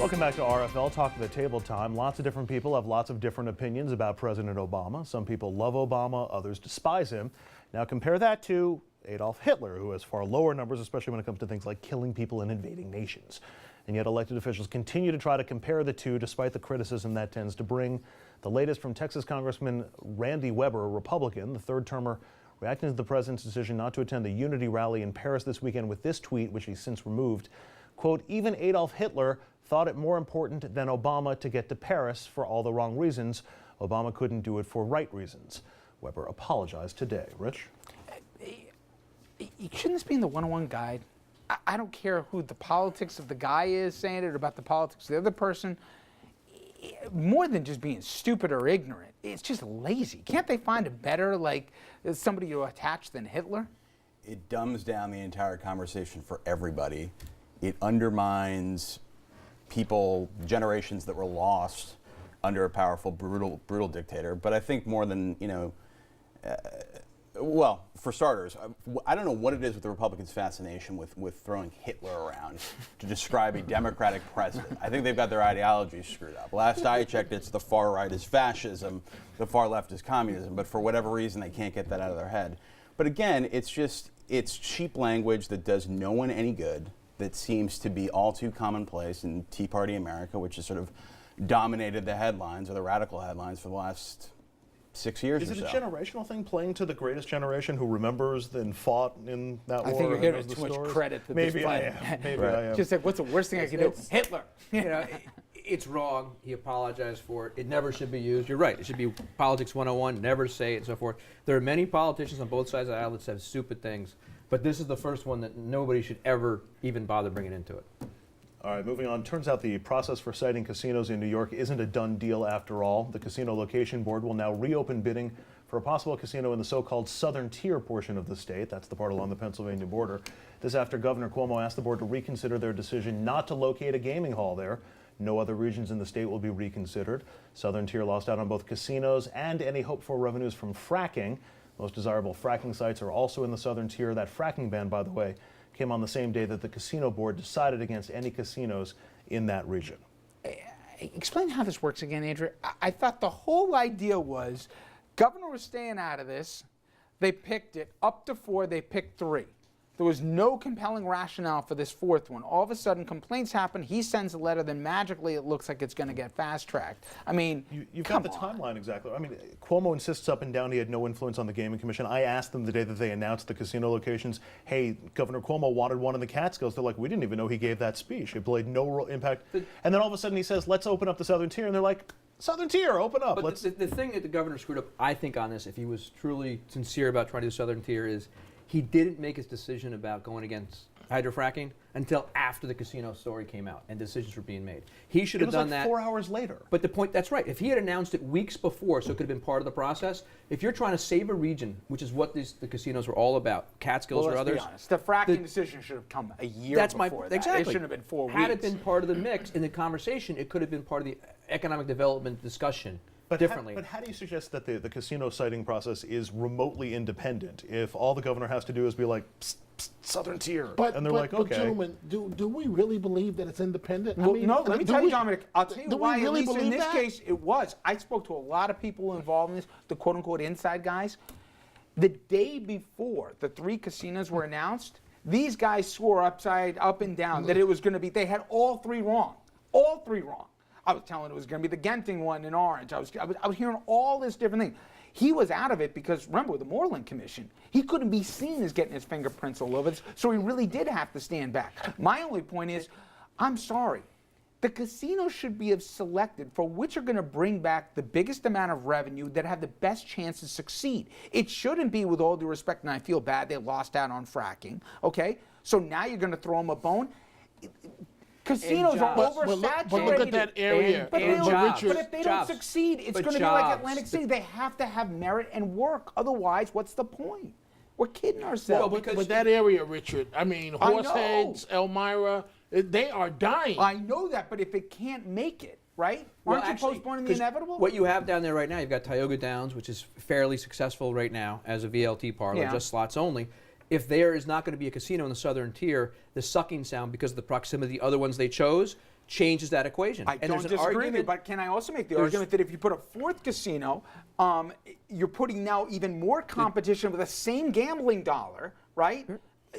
Welcome back to RFL Talk of the Table Time. Lots of different people have lots of different opinions about President Obama. Some people love Obama, others despise him. Now compare that to Adolf Hitler, who has far lower numbers, especially when it comes to things like killing people and invading nations. And yet elected officials continue to try to compare the two, despite the criticism that tends to bring. The latest from Texas Congressman Randy Weber, a Republican, the third-termer, reacting to the president's decision not to attend the Unity rally in Paris this weekend with this tweet, which he's since removed. Quote, "Even Adolf Hitler thought it more important than Obama to get to Paris for all the wrong reasons. Obama couldn't do it for right reasons." Weber apologized today. Rich? Shouldn't this be in the 101 guide? I don't care who the politics of the guy is saying it or about the politics of the other person. More than just being stupid or ignorant, it's just lazy. Can't they find a better, like, somebody to attach than Hitler? It dumbs down the entire conversation for everybody. It undermines people, generations that were lost under a powerful, brutal dictator. But I think more than, well, for starters, I don't know what it is with the Republicans' fascination with throwing Hitler around to describe a Democratic president. I think they've got their ideology screwed up. Last I checked, it's the far right is fascism, the far left is communism. But for whatever reason, they can't get that out of their head. But again, it's cheap language that does no one any good, that seems to be all too commonplace in Tea Party America, which has sort of dominated the headlines or the radical headlines for the last 6 years or so. Is it a generational thing, playing to the greatest generation who remembers and fought in that war? I think you're giving it too much credit to Maybe this I fight. am. Maybe I am. Just like, what's the worst thing I can do? Hitler. It's wrong. He apologized for it. It never should be used. You're right. It should be politics 101. Never say it and so forth. There are many politicians on both sides of the aisle that said stupid things, but this is the first one that nobody should ever even bother bringing into it. All right, moving on. Turns out the process for citing casinos in New York isn't a done deal after all. The Casino Location Board will now reopen bidding for a possible casino in the so-called southern tier portion of the state. That's the part along the Pennsylvania border. This after Governor Cuomo asked the board to reconsider their decision not to locate a gaming hall there. No other regions in the state will be reconsidered. Southern tier lost out on both casinos and any hope for revenues from fracking. Most desirable fracking sites are also in the southern tier. That fracking ban, by the way, came on the same day that the casino board decided against any casinos in that region. Explain how this works again, Andrew. I thought the whole idea was governor was staying out of this. They picked it up to 4. They picked 3. There was no compelling rationale for this 4th one. All of a sudden, complaints happen. He sends a letter. Then magically, it looks like it's going to get fast-tracked. I mean, you've got the timeline exactly. I mean, Cuomo insists up and down he had no influence on the Gaming Commission. I asked them the day that they announced the casino locations, hey, Governor Cuomo wanted one in the Catskills. They're like, we didn't even know he gave that speech. It played no real impact. And then all of a sudden he says, let's open up the southern tier. And they're like, southern tier, open up. But the thing that the governor screwed up, I think, on this, if he was truly sincere about trying to do southern tier, is he didn't make his decision about going against hydrofracking until after the casino story came out and decisions were being made. He should have done that 4 hours later. But the point, that's right. If he had announced it weeks before, so it could have been part of the process, if you're trying to save a region, which is what the casinos were all about, Catskills or others. Be honest, the fracking decision should have come a year before that. Exactly. It shouldn't have been 4 weeks. Had it been part of the mix in the conversation, it could have been part of the economic development discussion. But differently. But how do you suggest that the casino citing process is remotely independent if all the governor has to do is be like, psst, psst, southern tier, and they're like, okay. But gentlemen, do we really believe that it's independent? Well, no, let me tell you, Dominic, I'll tell you do why, we really at least in believe this that? case, it was. I spoke to a lot of people involved in this, the quote-unquote inside guys. The day before the 3 casinos were announced, these guys swore up and down that it was going to be, they had all 3 wrong. All 3 wrong. I was telling it was going to be the Genting one in Orange. I was hearing all this different thing. He was out of it because, remember, with the Moreland Commission, he couldn't be seen as getting his fingerprints all over it, so he really did have to stand back. My only point is, I'm sorry. The casinos should be selected for which are going to bring back the biggest amount of revenue that have the best chance to succeed. It shouldn't be, with all due respect, and I feel bad they lost out on fracking, okay? So now you're going to throw them a bone? Casinos are oversaturated. But look at that area. But if they don't succeed, it's going to be like Atlantic City. They have to have merit and work. Otherwise, what's the point? We're kidding ourselves. Well, but that area, Richard, I mean, Horseheads, Elmira, they are dying. I know that, but if it can't make it, right? Aren't you postponing the inevitable? What you have down there right now, you've got Tioga Downs, which is fairly successful right now as a VLT parlor, just slots only. If there is not going to be a casino in the southern tier, the sucking sound, because of the proximity of the other ones they chose, changes that equation. I And don't there's an disagree with you, argument- but can I also make the There's- argument that if you put a fourth casino, you're putting now even more competition with the same gambling dollar, right?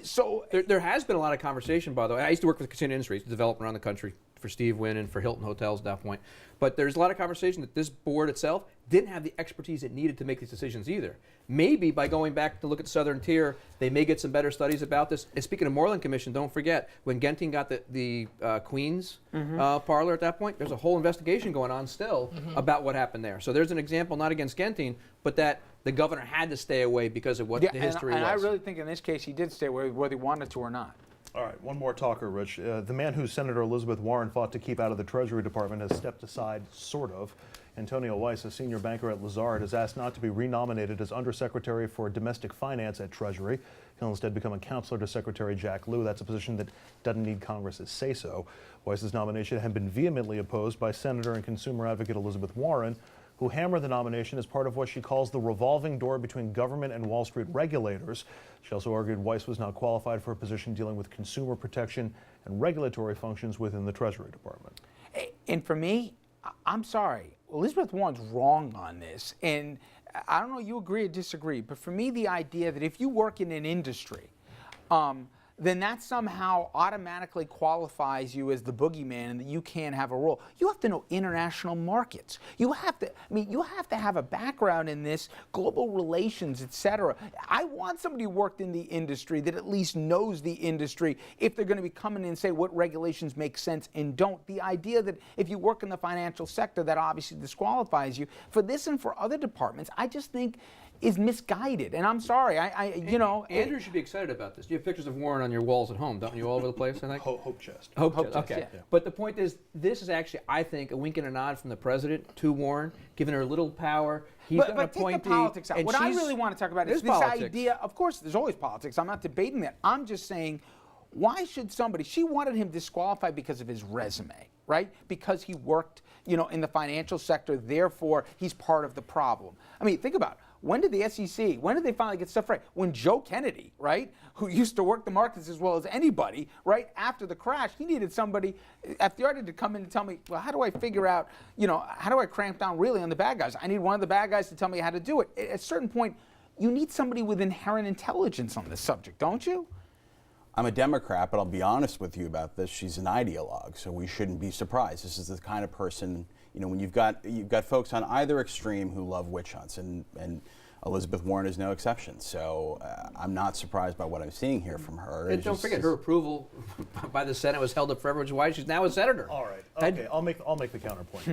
So There has been a lot of conversation, by the way. I used to work with the casino industry, to develop around the country for Steve Wynn and for Hilton Hotels at that point. But there's a lot of conversation that this board itself didn't have the expertise it needed to make these decisions either. Maybe by going back to look at the Southern Tier, they may get some better studies about this. And speaking of Moreland Commission, don't forget, when Genting got the Queens parlor at that point, there's a whole investigation going on still about what happened there. So there's an example, not against Genting, but that the governor had to stay away because of what the history and was. I really think in this case he did stay away whether he wanted to or not. All right, one more talker, Rich. The man who Senator Elizabeth Warren fought to keep out of the Treasury Department has stepped aside, sort of. Antonio Weiss, a senior banker at Lazard, has asked not to be renominated as Undersecretary for Domestic Finance at Treasury. He'll instead become a counselor to Secretary Jack Lew. That's a position that doesn't need Congress's say-so. Weiss's nomination had been vehemently opposed by Senator and consumer advocate Elizabeth Warren, who hammered the nomination as part of what she calls the revolving door between government and Wall Street regulators. She also argued Weiss was not qualified for a position dealing with consumer protection and regulatory functions within the Treasury Department. And for me, I'm sorry, Elizabeth Warren's wrong on this. And I don't know, you agree or disagree, but for me, the idea that if you work in an industry, then that somehow automatically qualifies you as the boogeyman and that you can't have a role. You have to know international markets. You have to have a background in this, global relations, etc. I want somebody who worked in the industry that at least knows the industry if they're going to be coming in and say what regulations make sense and don't. The idea that if you work in the financial sector, that obviously disqualifies you. For this and for other departments, I just think is misguided. And I'm sorry, Andrew should be excited about this. You have pictures of Warren on your walls at home, don't you, all over the place, I think? Hope chest. Hope Chest, okay. yeah. But the point is, this is actually, I think, a wink and a nod from the president to Warren, giving her a little power. He's got an But take appointee. the politics out. and What I she's- really want to talk about is there's this politics. idea. Of course, there's always politics. I'm not debating that. I'm just saying, why should somebody? She wanted him disqualified because of his resume, right? Because he worked, in the financial sector. Therefore, he's part of the problem. I mean, think about it. When did the SEC, when did they finally get stuff right? When Joe Kennedy, right, who used to work the markets as well as anybody, right, after the crash, he needed somebody, FDR, to come in and tell me, well, how do I figure out, how do I cramp down really on the bad guys? I need one of the bad guys to tell me how to do it. At a certain point, you need somebody with inherent intelligence on this subject, don't you? I'm a Democrat, but I'll be honest with you about this. She's an ideologue, so we shouldn't be surprised. This is the kind of person, when you've got folks on either extreme who love witch hunts, and Elizabeth Warren is no exception. So I'm not surprised by what I'm seeing here from her. And don't forget, her approval by the Senate was held up for everyone's why she's now a senator. All right. Okay. I'll make the counterpoint.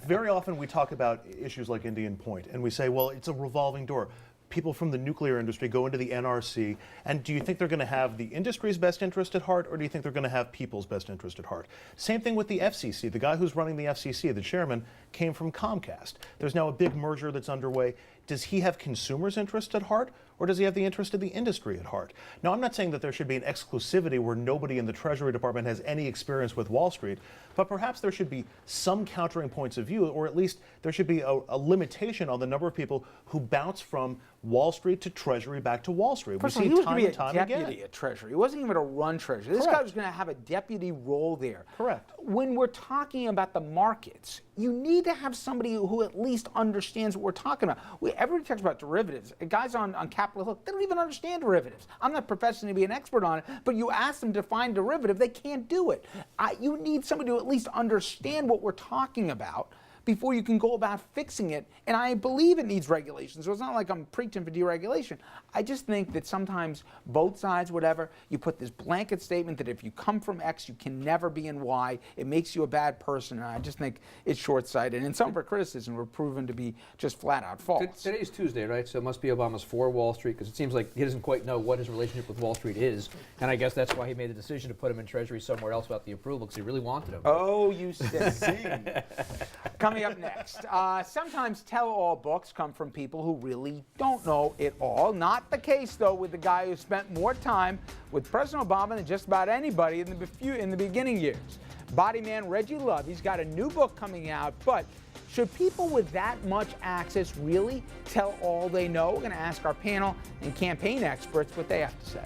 Very often we talk about issues like Indian Point, and we say, well, it's a revolving door. People from the nuclear industry go into the NRC, and do you think they're going to have the industry's best interest at heart, or do you think they're going to have people's best interest at heart? Same thing with the FCC. The guy who's running the FCC, the chairman, came from Comcast. There's now a big merger that's underway. Does he have consumers' interest at heart, or does he have the interest of the industry at heart? Now, I'm not saying that there should be an exclusivity where nobody in the Treasury Department has any experience with Wall Street, but perhaps there should be some countering points of view, or at least there should be a limitation on the number of people who bounce from Wall Street to Treasury back to Wall Street. First of We all, see he was time going and to be a time deputy again. at Treasury. He wasn't even going to run Treasury. This guy Correct. was going to have a deputy role there. Correct. When we're talking about the markets, you need to have somebody who at least understands what we're talking about. Everybody talks about derivatives. Guys on Capitol Hill, they don't even understand derivatives. I'm not professing to be an expert on it, but you ask them to define derivative, they can't do it. You need somebody to at least understand what we're talking about before you can go about fixing it. And I believe it needs regulation. So it's not like I'm preaching for deregulation. I just think that sometimes both sides, whatever, you put this blanket statement that if you come from X, you can never be in Y. It makes you a bad person. And I just think it's short-sighted. And some of our criticisms were proven to be just flat out false. Today's Tuesday, right? So it must be Obama's for Wall Street, because it seems like he doesn't quite know what his relationship with Wall Street is. And I guess that's why he made the decision to put him in Treasury somewhere else without the approval, because he really wanted him. Oh, you sick. Coming up next, sometimes tell-all books come from people who really don't know it all. Not the case, though, with the guy who spent more time with President Obama than just about anybody in the beginning years. Body man Reggie Love, he's got a new book coming out, but should people with that much access really tell all they know? We're going to ask our panel and campaign experts what they have to say.